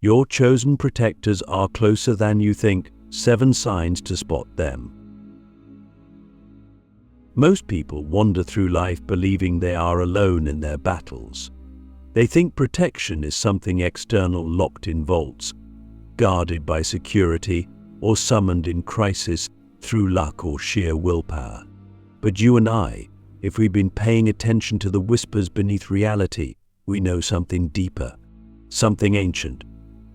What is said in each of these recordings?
Your chosen protectors are closer than you think. 7 signs to spot them. Most people wander through life believing they are alone in their battles. They think protection is something external, locked in vaults, guarded by security, or summoned in crisis through luck or sheer willpower. But you and I, if we've been paying attention to the whispers beneath reality, we know something deeper, something ancient.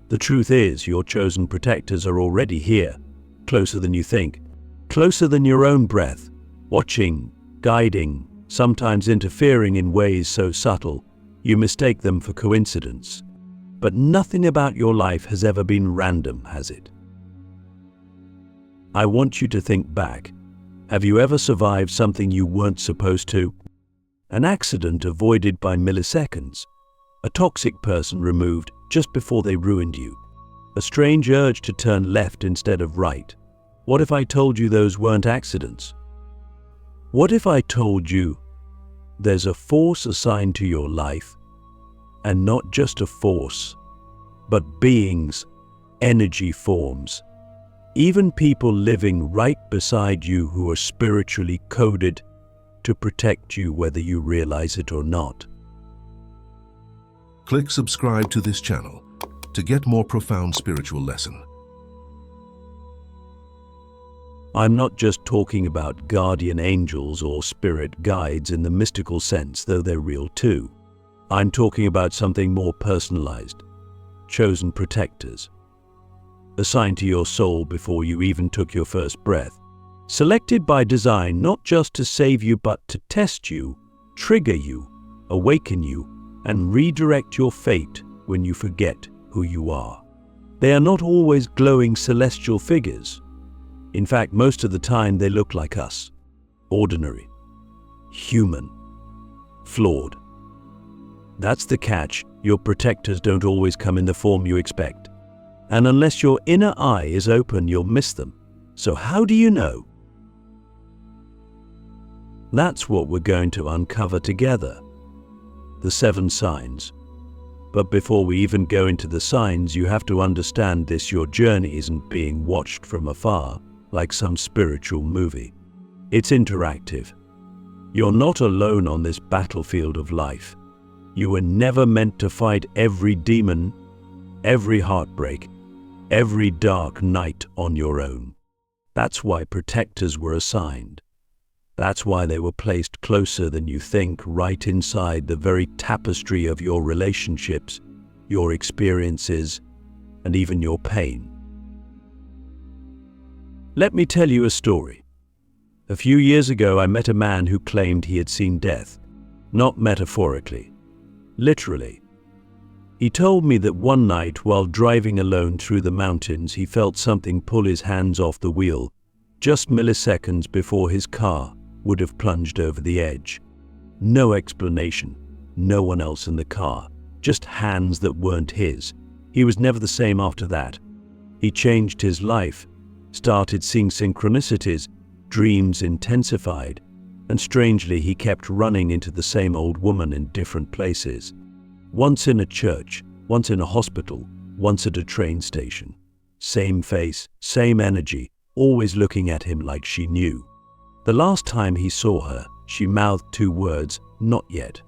The truth is, your chosen protectors are already here, closer than you think, closer than your own breath, watching, guiding, sometimes interfering in ways so subtle you mistake them for coincidence. But nothing about your life has ever been random, has it? I want you to think back. Have you ever survived something you weren't supposed to? An accident avoided by milliseconds? A toxic person removed just before they ruined you? A strange urge to turn left instead of right? What if I told you those weren't accidents? What if I told you there's a force assigned to your life, and not just a force, but beings, energy forms, even people living right beside you who are spiritually coded to protect you whether you realize it or not? Click subscribe to this channel to get more profound spiritual lesson. I'm not just talking about guardian angels or spirit guides in the mystical sense, though they're real too. I'm talking about something more personalized. Chosen protectors. Assigned to your soul before you even took your first breath. Selected by design, not just to save you but to test you, trigger you, awaken you, and redirect your fate when you forget who you are. They are not always glowing celestial figures. In fact, most of the time they look like us. Ordinary. Human. Flawed. That's the catch. Your protectors don't always come in the form you expect. And unless your inner eye is open, you'll miss them. So how do you know? That's what we're going to uncover together. The 7 signs. But before we even go into the signs, you have to understand this: your journey isn't being watched from afar like some spiritual movie. It's interactive. You're not alone on this battlefield of life. You were never meant to fight every demon, every heartbreak, every dark night on your own. That's why protectors were assigned. That's why they were placed closer than you think, right inside the very tapestry of your relationships, your experiences, and even your pain. Let me tell you a story. A few years ago, I met a man who claimed he had seen death, not metaphorically, literally. He told me that one night, while driving alone through the mountains, he felt something pull his hands off the wheel, just milliseconds before his car would have plunged over the edge. No explanation, no one else in the car, just hands that weren't his. He was never the same after that. He changed his life, started seeing synchronicities, dreams intensified, and strangely he kept running into the same old woman in different places. Once in a church, once in a hospital, once at a train station. Same face, same energy, always looking at him like she knew. The last time he saw her, she mouthed 2 words, "Not yet."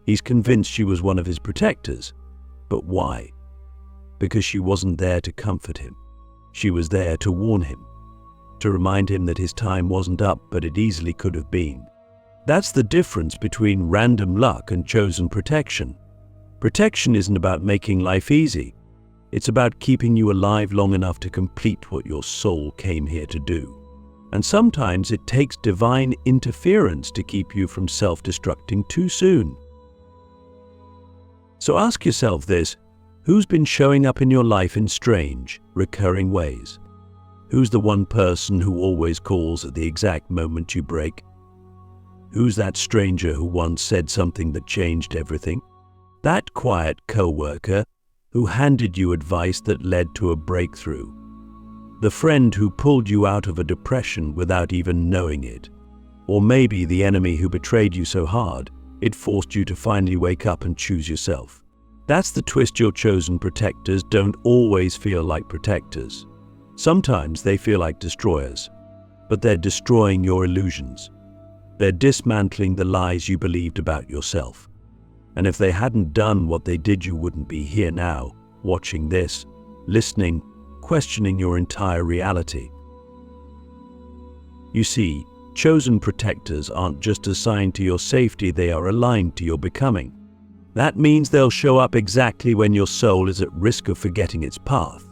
He's convinced she was one of his protectors. But why? Because she wasn't there to comfort him. She was there to warn him, to remind him that his time wasn't up, but it easily could have been. That's the difference between random luck and chosen protection. Protection isn't about making life easy. It's about keeping you alive long enough to complete what your soul came here to do. And sometimes it takes divine interference to keep you from self-destructing too soon. So ask yourself this: who's been showing up in your life in strange, recurring ways? Who's the one person who always calls at the exact moment you break? Who's that stranger who once said something that changed everything? That quiet coworker who handed you advice that led to a breakthrough? The friend who pulled you out of a depression without even knowing it? Or maybe the enemy who betrayed you so hard, it forced you to finally wake up and choose yourself. That's the twist. Your chosen protectors don't always feel like protectors. Sometimes they feel like destroyers, but they're destroying your illusions. They're dismantling the lies you believed about yourself. And if they hadn't done what they did, you wouldn't be here now, watching this, listening, questioning your entire reality. You see, chosen protectors aren't just assigned to your safety, they are aligned to your becoming. That means they'll show up exactly when your soul is at risk of forgetting its path,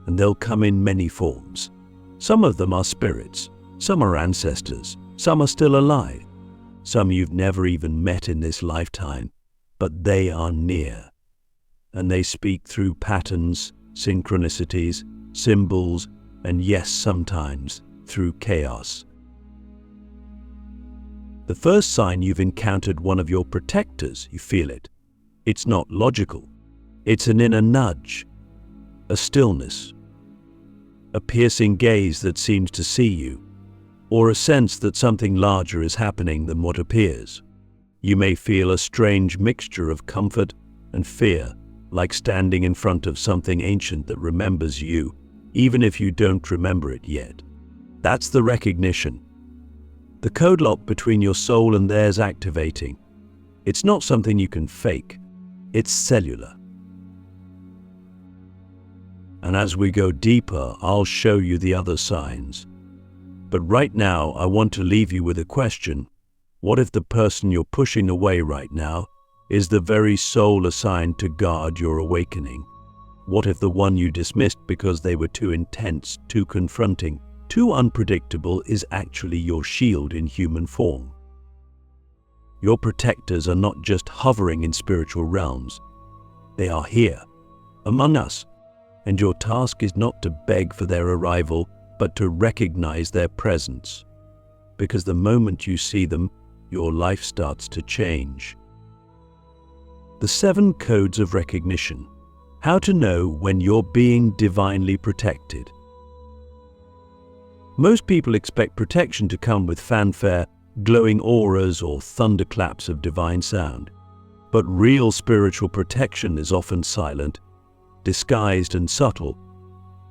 and they'll come in many forms. Some of them are spirits, some are ancestors, some are still alive, some you've never even met in this lifetime, but they are near. And they speak through patterns, synchronicities, symbols, and yes, sometimes through chaos. The first sign you've encountered one of your protectors, you feel it. It's not logical. It's an inner nudge, a stillness, a piercing gaze that seems to see you, or a sense that something larger is happening than what appears. You may feel a strange mixture of comfort and fear, like standing in front of something ancient that remembers you, even if you don't remember it yet. That's the recognition. The code lock between your soul and theirs activating. It's not something you can fake. It's cellular. And as we go deeper, I'll show you the other signs. But right now, I want to leave you with a question. What if the person you're pushing away right now is the very soul assigned to guard your awakening? What if the one you dismissed because they were too intense, too confronting, too unpredictable is actually your shield in human form? Your protectors are not just hovering in spiritual realms. They are here, among us. And your task is not to beg for their arrival, but to recognize their presence. Because the moment you see them, your life starts to change. The 7 codes of recognition. How to know when you're being divinely protected. Most people expect protection to come with fanfare, glowing auras, or thunderclaps of divine sound. But real spiritual protection is often silent, disguised and subtle.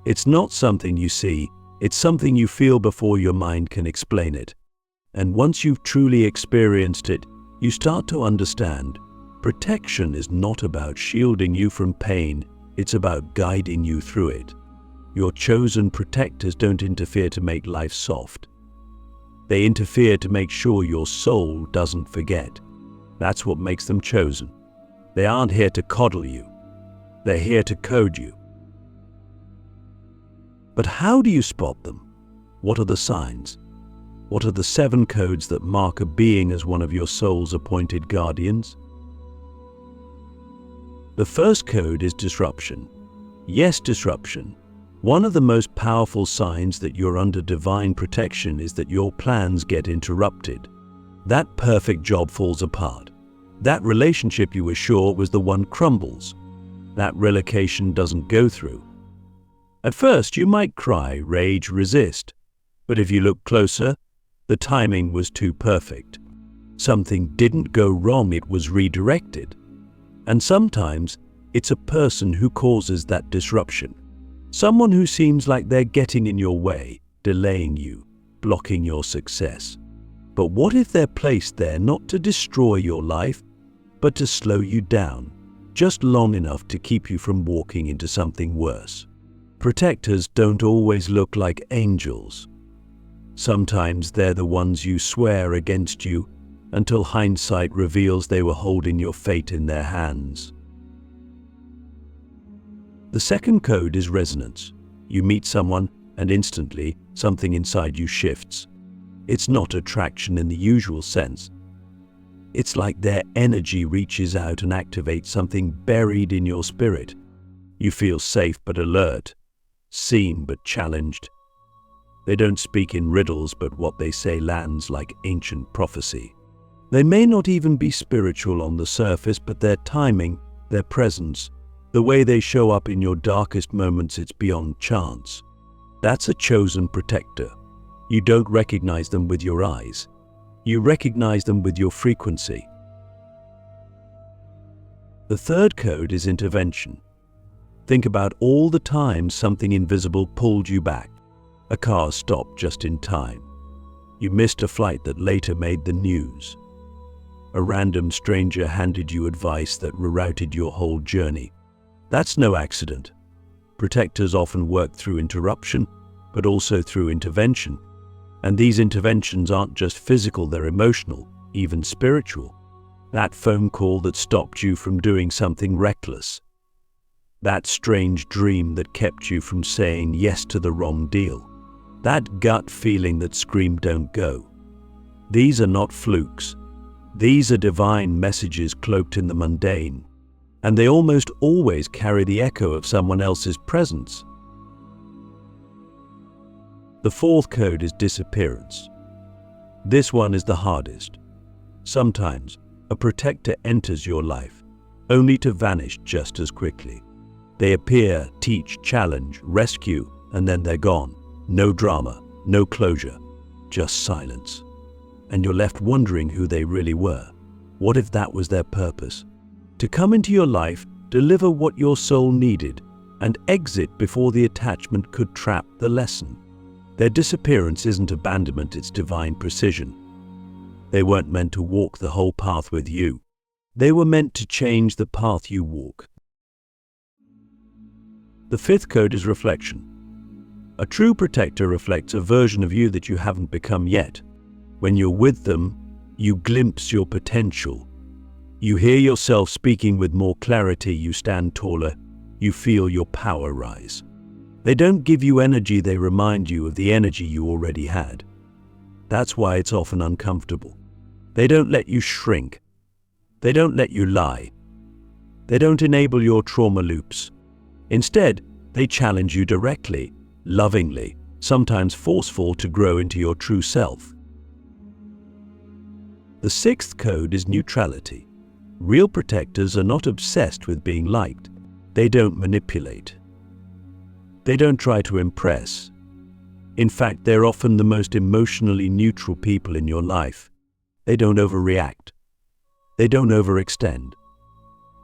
It's not something you see, it's something you feel before your mind can explain it. And once you've truly experienced it, you start to understand. Protection is not about shielding you from pain, it's about guiding you through it. Your chosen protectors don't interfere to make life soft. They interfere to make sure your soul doesn't forget. That's what makes them chosen. They aren't here to coddle you. They're here to code you. But how do you spot them? What are the signs? What are the 7 codes that mark a being as one of your soul's appointed guardians? The first code is disruption. Yes, disruption. One of the most powerful signs that you're under divine protection is that your plans get interrupted. That perfect job falls apart. That relationship you were sure was the one crumbles. That relocation doesn't go through. At first, you might cry, rage, resist. But if you look closer, the timing was too perfect. Something didn't go wrong, it was redirected. And sometimes, it's a person who causes that disruption. Someone who seems like they're getting in your way, delaying you, blocking your success. But what if they're placed there not to destroy your life, but to slow you down, just long enough to keep you from walking into something worse? Protectors don't always look like angels. Sometimes they're the ones you swear against you until hindsight reveals they were holding your fate in their hands. The second code is resonance. You meet someone and instantly something inside you shifts. It's not attraction in the usual sense. It's like their energy reaches out and activates something buried in your spirit. You feel safe but alert, seen but challenged. They don't speak in riddles, but what they say lands like ancient prophecy. They may not even be spiritual on the surface, but their timing, their presence, the way they show up in your darkest moments, it's beyond chance. That's a chosen protector. You don't recognize them with your eyes. You recognize them with your frequency. The third code is intervention. Think about all the times something invisible pulled you back. A car stopped just in time. You missed a flight that later made the news. A random stranger handed you advice that rerouted your whole journey. That's no accident. Protectors often work through interruption, but also through intervention. And these interventions aren't just physical, they're emotional, even spiritual. That phone call that stopped you from doing something reckless. That strange dream that kept you from saying yes to the wrong deal. That gut feeling that screamed, "Don't go." These are not flukes. These are divine messages cloaked in the mundane, and they almost always carry the echo of someone else's presence. The fourth code is disappearance. This one is the hardest. Sometimes a protector enters your life, only to vanish just as quickly. They appear, teach, challenge, rescue, and then they're gone. No drama, no closure, just silence. And you're left wondering who they really were. What if that was their purpose? To come into your life, deliver what your soul needed, and exit before the attachment could trap the lesson. Their disappearance isn't abandonment, it's divine precision. They weren't meant to walk the whole path with you. They were meant to change the path you walk. The fifth code is reflection. A true protector reflects a version of you that you haven't become yet. When you're with them, you glimpse your potential. You hear yourself speaking with more clarity, you stand taller, you feel your power rise. They don't give you energy, they remind you of the energy you already had. That's why it's often uncomfortable. They don't let you shrink. They don't let you lie. They don't enable your trauma loops. Instead, they challenge you directly, lovingly, sometimes forceful, to grow into your true self. The sixth code is neutrality. Real protectors are not obsessed with being liked. They don't manipulate. They don't try to impress. In fact, they're often the most emotionally neutral people in your life. They don't overreact. They don't overextend.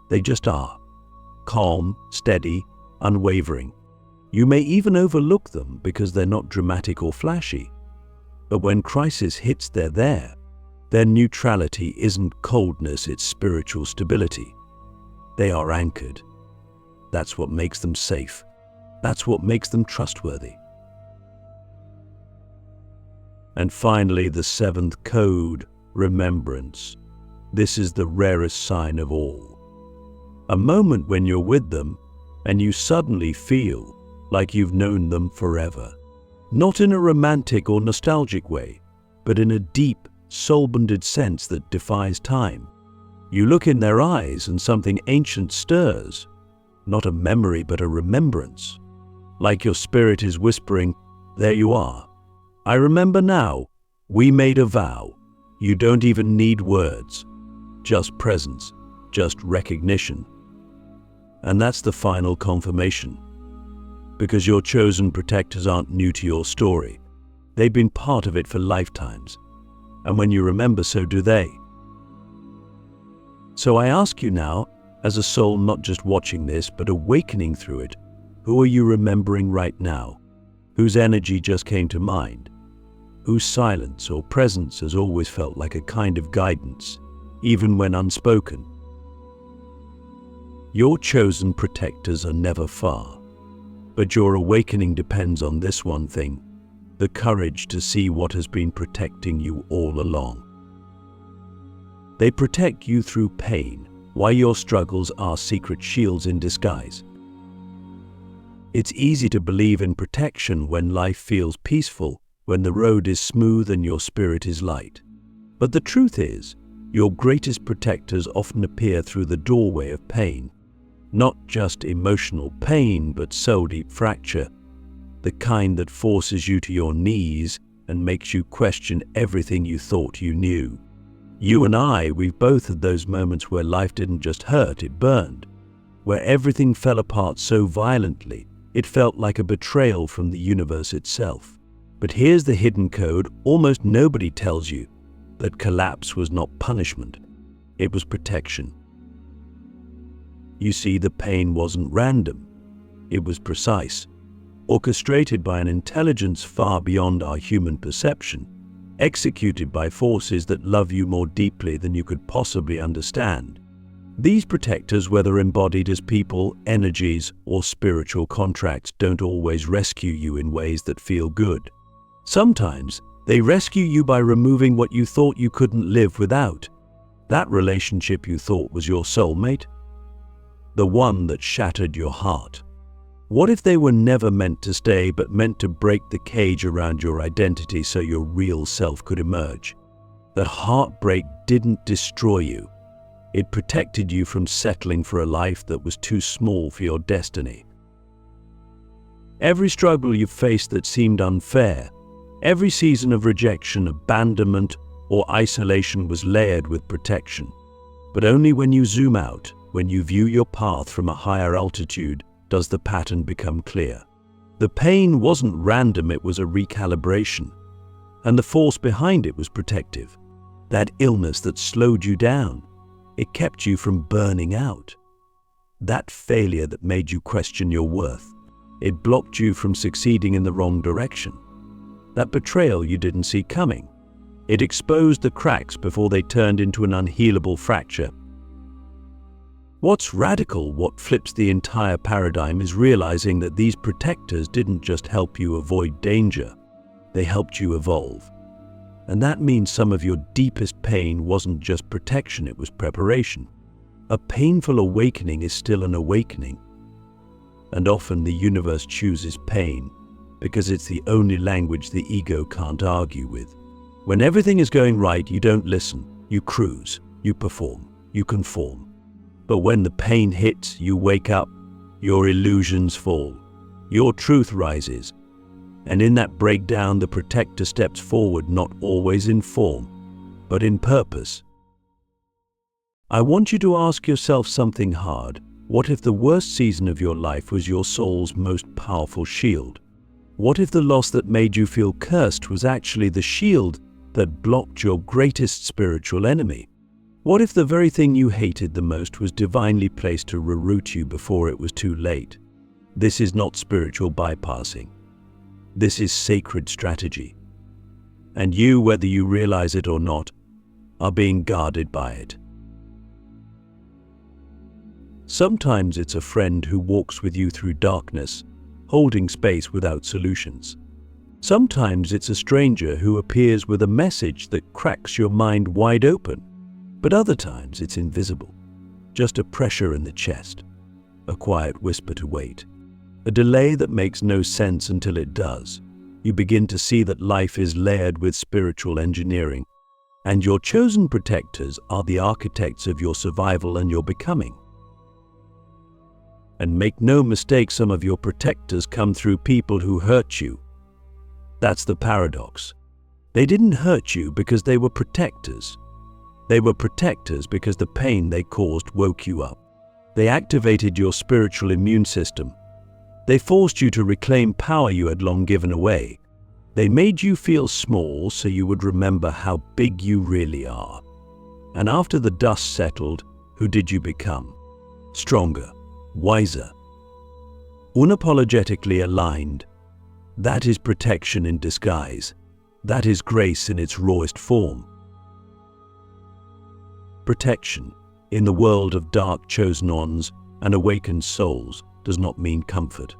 They just are. Calm, steady, unwavering. You may even overlook them because they're not dramatic or flashy. But when crisis hits, they're there. Their neutrality isn't coldness, it's spiritual stability. They are anchored. That's what makes them safe. That's what makes them trustworthy. And finally, the seventh code, remembrance. This is the rarest sign of all. A moment when you're with them and you suddenly feel like you've known them forever. Not in a romantic or nostalgic way, but in a deep, soul-bonded sense that defies time. You look in their eyes and something ancient stirs, not a memory but a remembrance. Like your spirit is whispering, "There you are. I remember now. We made a vow. You don't even need words. Just presence, just recognition." And that's the final confirmation. Because your chosen protectors aren't new to your story. They've been part of it for lifetimes. And when you remember, so do they. So I ask you now, as a soul not just watching this, but awakening through it, who are you remembering right now? Whose energy just came to mind? Whose silence or presence has always felt like a kind of guidance, even when unspoken? Your chosen protectors are never far, but your awakening depends on this one thing: the courage to see what has been protecting you all along. They protect you through pain, while your struggles are secret shields in disguise. It's easy to believe in protection when life feels peaceful, when the road is smooth and your spirit is light. But the truth is, your greatest protectors often appear through the doorway of pain. Not just emotional pain, but soul-deep fracture, the kind that forces you to your knees and makes you question everything you thought you knew. You and I, we've both had those moments where life didn't just hurt, it burned. Where everything fell apart so violently, it felt like a betrayal from the universe itself. But here's the hidden code almost nobody tells you: that collapse was not punishment, it was protection. You see, the pain wasn't random. It was precise, orchestrated by an intelligence far beyond our human perception, executed by forces that love you more deeply than you could possibly understand. These protectors, whether embodied as people, energies, or spiritual contracts, don't always rescue you in ways that feel good. Sometimes they rescue you by removing what you thought you couldn't live without. That relationship you thought was your soulmate, the one that shattered your heart. What if they were never meant to stay, but meant to break the cage around your identity so your real self could emerge? That heartbreak didn't destroy you. It protected you from settling for a life that was too small for your destiny. Every struggle you've faced that seemed unfair, every season of rejection, abandonment, or isolation was layered with protection. But only when you zoom out, when you view your path from a higher altitude, does the pattern become clear. The pain wasn't random, it was a recalibration. And the force behind it was protective. That illness that slowed you down, it kept you from burning out. That failure that made you question your worth, it blocked you from succeeding in the wrong direction. That betrayal you didn't see coming, it exposed the cracks before they turned into an unhealable fracture. What's radical, what flips the entire paradigm, is realizing that these protectors didn't just help you avoid danger, they helped you evolve. And that means some of your deepest pain wasn't just protection, it was preparation. A painful awakening is still an awakening. And often the universe chooses pain because it's the only language the ego can't argue with. When everything is going right, you don't listen, you cruise, you perform, you conform. But when the pain hits, you wake up, your illusions fall, your truth rises. And in that breakdown, the protector steps forward, not always in form, but in purpose. I want you to ask yourself something hard. What if the worst season of your life was your soul's most powerful shield? What if the loss that made you feel cursed was actually the shield that blocked your greatest spiritual enemy? What if the very thing you hated the most was divinely placed to reroute you before it was too late? This is not spiritual bypassing. This is sacred strategy. And you, whether you realize it or not, are being guarded by it. Sometimes it's a friend who walks with you through darkness, holding space without solutions. Sometimes it's a stranger who appears with a message that cracks your mind wide open. But other times it's invisible, just a pressure in the chest, a quiet whisper to wait. A delay that makes no sense until it does. You begin to see that life is layered with spiritual engineering, and your chosen protectors are the architects of your survival and your becoming. And make no mistake, some of your protectors come through people who hurt you. That's the paradox. They didn't hurt you because they were protectors. They were protectors because the pain they caused woke you up. They activated your spiritual immune system. They forced you to reclaim power you had long given away. They made you feel small so you would remember how big you really are. And after the dust settled, who did you become? Stronger, wiser, unapologetically aligned. That is protection in disguise. That is grace in its rawest form. Protection, in the world of dark chosen ones and awakened souls, does not mean comfort.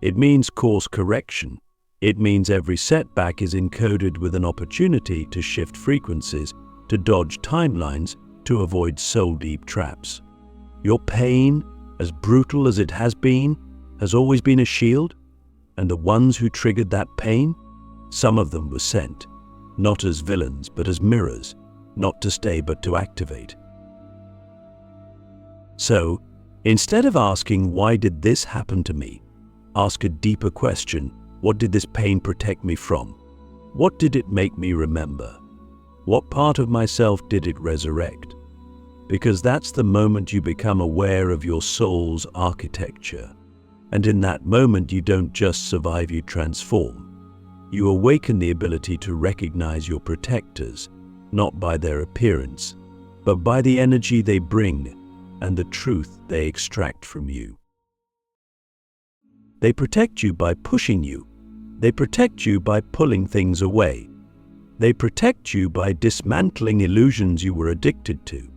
It means course correction. It means every setback is encoded with an opportunity to shift frequencies, to dodge timelines, to avoid soul-deep traps. Your pain, as brutal as it has always been a shield, and the ones who triggered that pain, some of them were sent, not as villains but as mirrors, not to stay but to activate. So, instead of asking, why did this happen to me? Ask a deeper question. What did this pain protect me from? What did it make me remember? What part of myself did it resurrect? Because that's the moment you become aware of your soul's architecture. And in that moment, you don't just survive, you transform. You awaken the ability to recognize your protectors, not by their appearance, but by the energy they bring, and the truth they extract from you. They protect you by pushing you. They protect you by pulling things away. They protect you by dismantling illusions you were addicted to.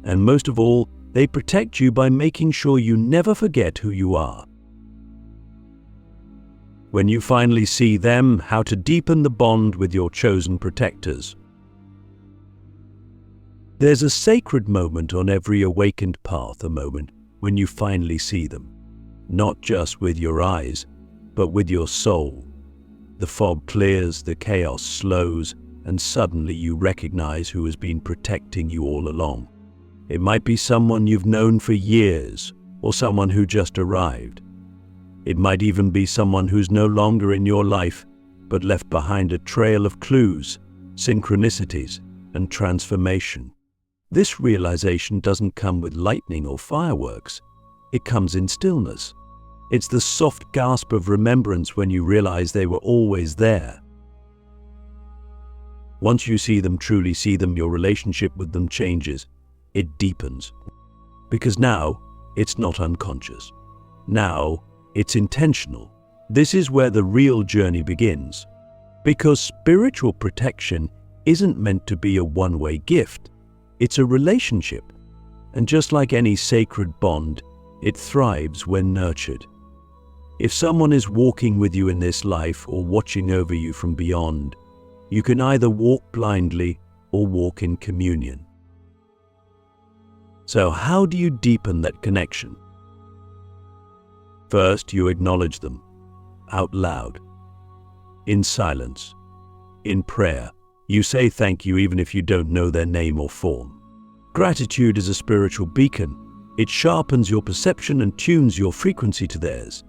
And most of all, they protect you by making sure you never forget who you are. When you finally see them, how to deepen the bond with your chosen protectors. There's a sacred moment on every awakened path, a moment when you finally see them. Not just with your eyes, but with your soul. The fog clears, the chaos slows, and suddenly you recognize who has been protecting you all along. It might be someone you've known for years, or someone who just arrived. It might even be someone who's no longer in your life, but left behind a trail of clues, synchronicities, and transformation. This realization doesn't come with lightning or fireworks. It comes in stillness. It's the soft gasp of remembrance when you realize they were always there. Once you see them, truly see them, your relationship with them changes. It deepens. Because now, it's not unconscious. Now, it's intentional. This is where the real journey begins. Because spiritual protection isn't meant to be a one-way gift. It's a relationship. And just like any sacred bond, it thrives when nurtured. If someone is walking with you in this life or watching over you from beyond, you can either walk blindly or walk in communion. So how do you deepen that connection? First, you acknowledge them, out loud, in silence, in prayer. You say thank you even if you don't know their name or form. Gratitude is a spiritual beacon. It sharpens your perception and tunes your frequency to theirs.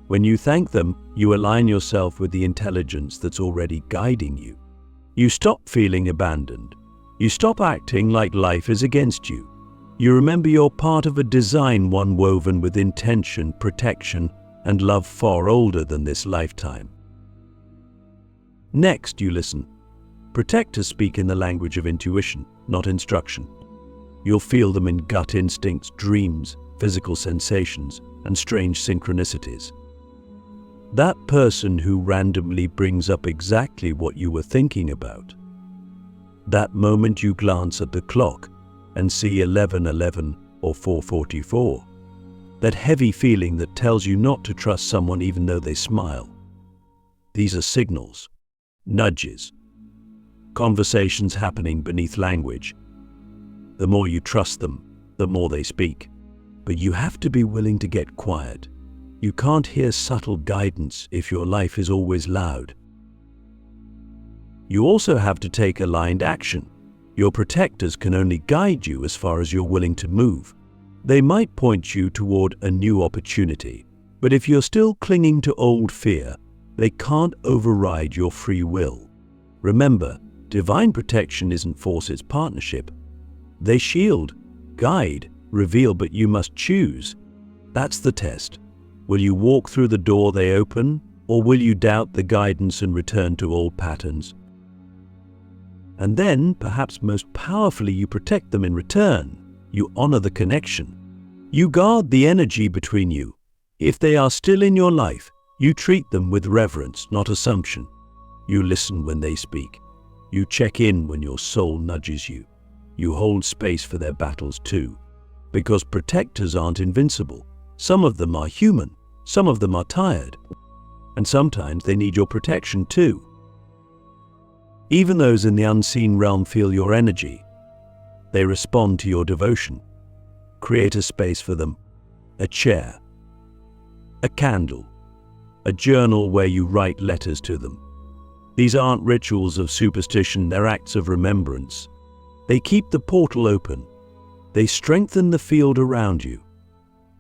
When you thank them, you align yourself with the intelligence that's already guiding you. You stop feeling abandoned. You stop acting like life is against you. You remember you're part of a design, one woven with intention, protection, and love far older than this lifetime. Next, you listen. Protectors speak in the language of intuition, not instruction. You'll feel them in gut instincts, dreams, physical sensations, and strange synchronicities. That person who randomly brings up exactly what you were thinking about. That moment you glance at the clock and see 11:11 or 4:44. That heavy feeling that tells you not to trust someone even though they smile. These are signals, nudges, conversations happening beneath language. The more you trust them, the more they speak. But you have to be willing to get quiet. You can't hear subtle guidance if your life is always loud. You also have to take aligned action. Your protectors can only guide you as far as you're willing to move. They might point you toward a new opportunity, but if you're still clinging to old fear, they can't override your free will. Remember, divine protection isn't force, it's partnership. They shield, guide, reveal, but you must choose. That's the test. Will you walk through the door they open, or will you doubt the guidance and return to old patterns? And then, perhaps most powerfully, you protect them in return. You honor the connection. You guard the energy between you. If they are still in your life, you treat them with reverence, not assumption. You listen when they speak. You check in when your soul nudges you. You hold space for their battles too. Because protectors aren't invincible. Some of them are human. Some of them are tired. And sometimes they need your protection too. Even those in the unseen realm feel your energy. They respond to your devotion. Create a space for them. A chair. A candle. A journal where you write letters to them. These aren't rituals of superstition, they're acts of remembrance. They keep the portal open. They strengthen the field around you.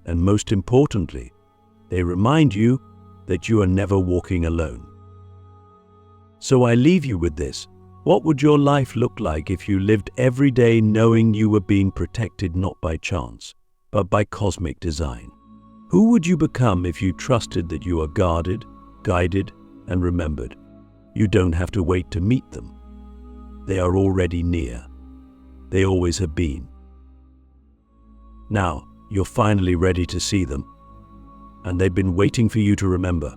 And most importantly, they remind you that you are never walking alone. So I leave you with this. What would your life look like if you lived every day knowing you were being protected not by chance, but by cosmic design? Who would you become if you trusted that you are guarded, guided, and remembered? You don't have to wait to meet them. They are already near. They always have been. Now, you're finally ready to see them. And they've been waiting for you to remember.